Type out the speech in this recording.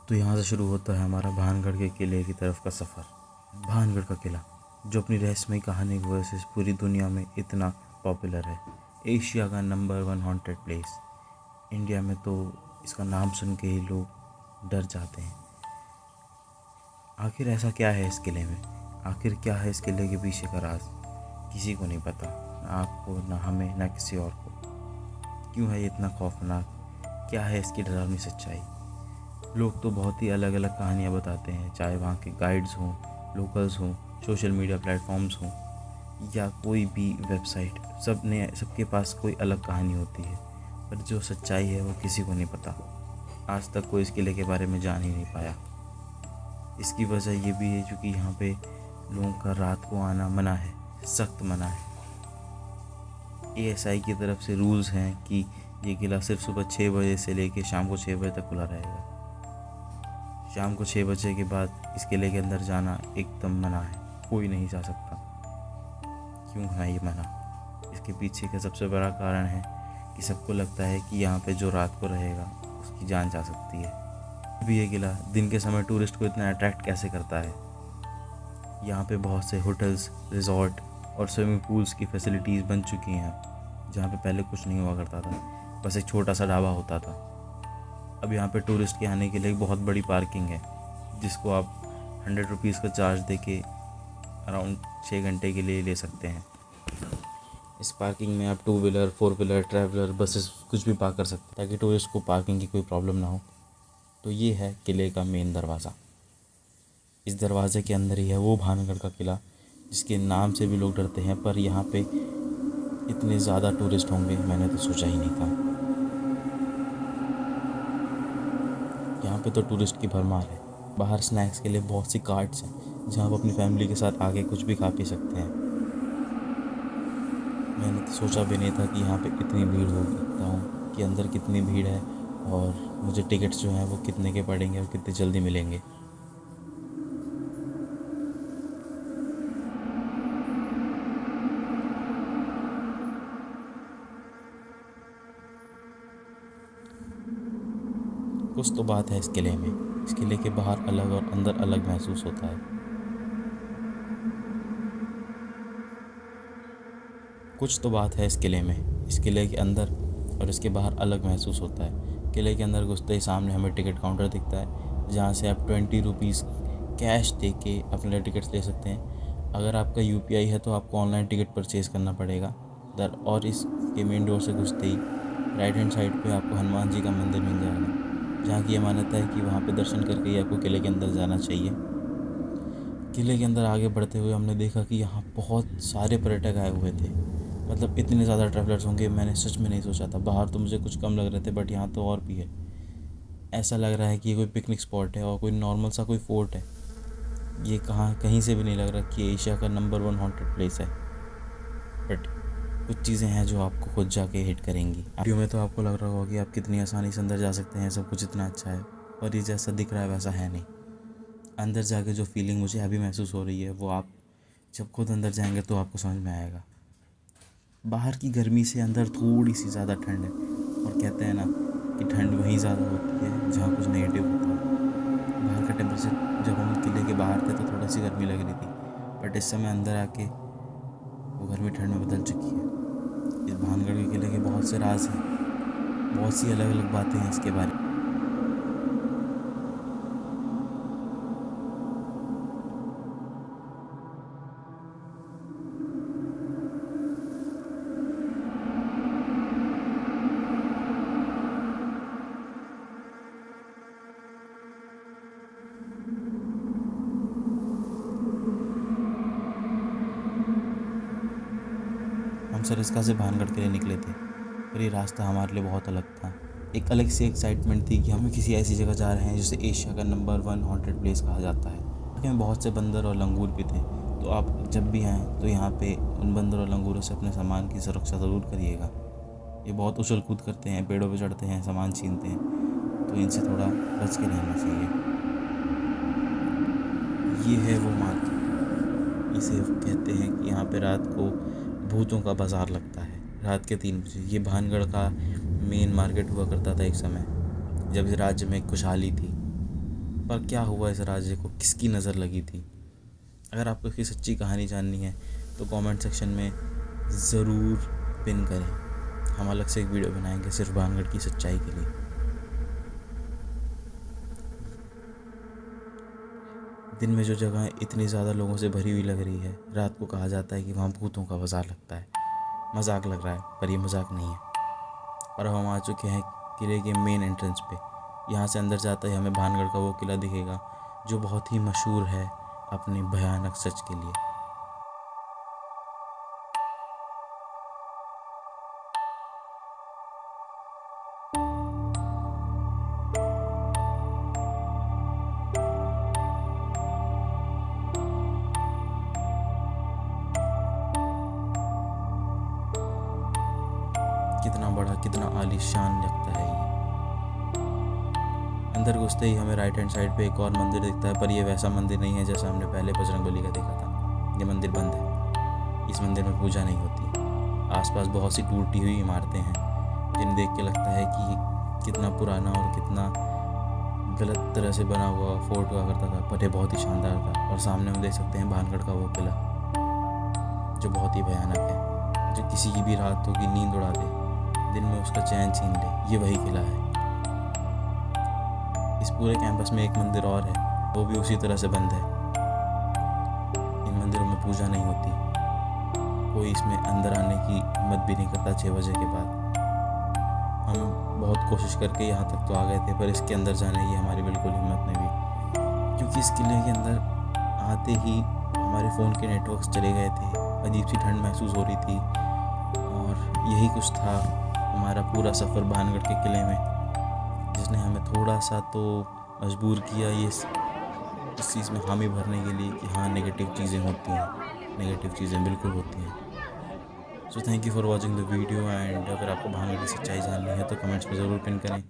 तो यहाँ से शुरू होता है हमारा भानगढ़ के किले की तरफ का सफ़र। भानगढ़ का किला जो अपनी रहस्यमयी कहानी की वजह से पूरी दुनिया में इतना पॉपुलर है। एशिया का नंबर 1 हॉन्टेड प्लेस। इंडिया में तो इसका नाम सुन के ही लोग डर जाते हैं। आखिर ऐसा क्या है इस किले में? आखिर क्या है इस किले के पीछे का राज? किसी को नहीं पता, ना आपको, ना हमें, ना किसी और को। क्यों है ये इतना खौफनाक? क्या है इसकी डरावनी सच्चाई? लोग तो बहुत ही अलग अलग कहानियाँ बताते हैं, चाहे वहाँ के गाइड्स हों, लोकल्स हों, सोशल मीडिया प्लेटफॉर्म्स हों या कोई भी वेबसाइट। सबके पास कोई अलग कहानी होती है, पर जो सच्चाई है वो किसी को नहीं पता। आज तक कोई इस किले के बारे में जान ही नहीं पाया। इसकी वजह ये भी है क्योंकि यहाँ पे लोगों का रात को आना मना है, सख्त मना है। ASI की तरफ से रूल्स हैं कि ये किला सिर्फ सुबह 6 बजे से लेके शाम को 6 बजे तक खुला रहेगा। शाम को 6 बजे के बाद इस किले के अंदर जाना एकदम मना है, कोई नहीं जा सकता। क्यों है ये मना? इसके पीछे का सबसे बड़ा कारण है कि सबको लगता है कि यहाँ पे जो रात को रहेगा उसकी जान जा सकती है। अभी ये किला दिन के समय टूरिस्ट को इतना अट्रैक्ट कैसे करता है? यहाँ पे बहुत से होटल्स, रिजॉर्ट और स्विमिंग पूल्स की फैसिलिटीज़ बन चुकी हैं, जहाँ पे पहले कुछ नहीं हुआ करता था, बस एक छोटा सा ढाबा होता था। अब यहाँ पे टूरिस्ट के आने के लिए एक बहुत बड़ी पार्किंग है, जिसको आप 100 रुपीज़ का चार्ज देके अराउंड 6 घंटे के लिए ले सकते हैं। इस पार्किंग में आप 2 व्हीलर, 4 व्हीलर, ट्रैवलर, बसेस कुछ भी पार्क कर सकते हैं ताकि टूरिस्ट को पार्किंग की कोई प्रॉब्लम ना हो। तो ये है किले का मेन दरवाज़ा। इस दरवाज़े के अंदर ही है वो भानगढ़ का किला जिसके नाम से भी लोग डरते हैं, पर यहाँ पे इतने ज़्यादा टूरिस्ट होंगे मैंने तो सोचा ही नहीं था। यहाँ पे तो टूरिस्ट की भरमार है। बाहर स्नैक्स के लिए बहुत सी कार्ट्स हैं जहाँ आप अपनी फैमिली के साथ आके कुछ भी खा पी सकते हैं। मैंने तो सोचा भी नहीं था कि यहाँ पे इतनी भीड़ होगी, बताऊँ कि अंदर कितनी भीड़ है और मुझे टिकट्स जो हैं वो कितने के पड़ेंगे और कितने जल्दी मिलेंगे। कुछ तो बात है इस किले में। इस किले के बाहर अलग और अंदर अलग महसूस होता है। कुछ तो बात है इस किले में। इस किले के अंदर और इसके बाहर अलग महसूस होता है। किले के अंदर घुसते ही सामने हमें टिकट काउंटर दिखता है, जहाँ से आप 20 रुपीज़ कैश दे के अपने लिए टिकट्स ले सकते हैं। अगर आपका UPI है तो आपको ऑनलाइन टिकट परचेज़ करना पड़ेगा। और इसके मेन डोर से घुसते ही राइट हैंड साइड पे आपको हनुमान जी का मंदिर मिल जाएगा, जहाँ की ये मान्यता है कि वहाँ पे दर्शन करके ही आपको किले के अंदर जाना चाहिए। किले के अंदर आगे बढ़ते हुए हमने देखा कि यहाँ बहुत सारे पर्यटक आए हुए थे। मतलब इतने ज़्यादा ट्रैवलर्स होंगे मैंने सच में नहीं सोचा था। बाहर तो मुझे कुछ कम लग रहे थे, बट यहाँ तो और भी है। ऐसा लग रहा है कि ये कोई पिकनिक स्पॉट है और कोई नॉर्मल सा कोई फोर्ट है। ये कहीं से भी नहीं लग रहा कि एशिया का नंबर 1 हॉन्टेड प्लेस है। बट कुछ चीज़ें हैं जो आपको खुद जाके हिट करेंगी। वीडियो में तो आपको लग रहा होगा कि आप कितनी आसानी से अंदर जा सकते हैं, सब कुछ इतना अच्छा है, और ये जैसा दिख रहा है वैसा है नहीं। अंदर जाके जो फीलिंग मुझे अभी महसूस हो रही है वो आप जब खुद अंदर जाएंगे तो आपको समझ में आएगा। बाहर की गर्मी से अंदर थोड़ी सी ज़्यादा ठंड है, और कहते हैं ना कि ठंड वहीं ज़्यादा होती है जहाँ कुछ नेगेटिव होता है। बाहर का टेम्परेचर जब हम किले के बाहर थे तो थोड़ी सी गर्मी लग रही थी, बट इस समय अंदर आके वो गर्मी ठंड में बदल चुकी है। इस भानगढ़ के किले के बहुत से राज हैं, बहुत सी अलग अलग बातें हैं इसके बारे में। हम सरिस्का से भानगढ़ के लिए निकले थे, पर ये रास्ता हमारे लिए बहुत अलग था। एक अलग सी एक्साइटमेंट थी कि हम किसी ऐसी जगह जा रहे हैं जिसे एशिया का नंबर 1 हॉन्टेड प्लेस कहा जाता है। में बहुत से बंदर और लंगूर भी थे, तो आप जब भी आएँ तो यहाँ पे उन बंदर और लंगूरों से अपने सामान की सुरक्षा ज़रूर करिएगा। ये बहुत उछल कूद करते हैं, पेड़ों पे चढ़ते हैं, सामान छीनते हैं, तो इनसे थोड़ा बच के रहना चाहिए। ये है वो मार्केट, इसे कहते हैं कि यहाँ पे रात को भूतों का बाज़ार लगता है, रात के 3 बजे। ये भानगढ़ का मेन मार्केट हुआ करता था एक समय, जब इस राज्य में खुशहाली थी। पर क्या हुआ इस राजे को, किसकी नज़र लगी थी? अगर आपको इसकी सच्ची कहानी जाननी है तो कमेंट सेक्शन में ज़रूर पिन करें। हम अलग से एक वीडियो बनाएंगे सिर्फ भानगढ़ की सच्चाई के लिए। दिन में जो जगह इतनी ज़्यादा लोगों से भरी हुई लग रही है, रात को कहा जाता है कि वहाँ भूतों का बाज़ार लगता है। मजाक लग रहा है पर ये मजाक नहीं है। और अब हम आ चुके हैं किले के मेन एंट्रेंस पे। यहाँ से अंदर जाते ही हमें भानगढ़ का वो किला दिखेगा जो बहुत ही मशहूर है अपने भयानक सच के लिए। कितना बड़ा, कितना आलीशान लगता है ये। अंदर घुसते ही हमें राइट हैंड साइड पे एक और मंदिर दिखता है, पर ये वैसा मंदिर नहीं है जैसा हमने पहले बजरंगबली का देखा था। ये मंदिर बंद है, इस मंदिर में पूजा नहीं होती। आसपास बहुत सी टूटी हुई इमारतें हैं जिन्हें देख के लगता है कि ये कितना पुराना और कितना गलत तरह से बना हुआ फोर्ट हुआ करता था, पर ये बहुत ही शानदार था। और सामने हम देख सकते हैं भानगढ़ का वो किला जो बहुत ही भयानक है, जो किसी की भी रात होगी नींद उड़ा दे, दिन में उसका चैन छीन ले। ये वही किला है। इस पूरे कैंपस में एक मंदिर और है, वो भी उसी तरह से बंद है। इन मंदिरों में पूजा नहीं होती, कोई इसमें अंदर आने की हिम्मत भी नहीं करता 6 बजे के बाद। हम बहुत कोशिश करके यहाँ तक तो आ गए थे, पर इसके अंदर जाने की हमारी बिल्कुल हिम्मत नहीं हुई, क्योंकि इस किले के अंदर आते ही हमारे फ़ोन के नेटवर्क्स चले गए थे। अजीब सी ठंड महसूस हो रही थी, और यही कुछ था हमारा पूरा सफ़र भानगढ़ के किले में, जिसने हमें थोड़ा सा तो मजबूर किया ये इस चीज़ में हामी भरने के लिए कि हाँ, नेगेटिव चीज़ें होती हैं, नेगेटिव चीज़ें बिल्कुल होती हैं। So thank you for watching the video, and अगर आपको भानगढ़ की सच्चाई जाननी है तो कमेंट्स में ज़रूर पिन करें।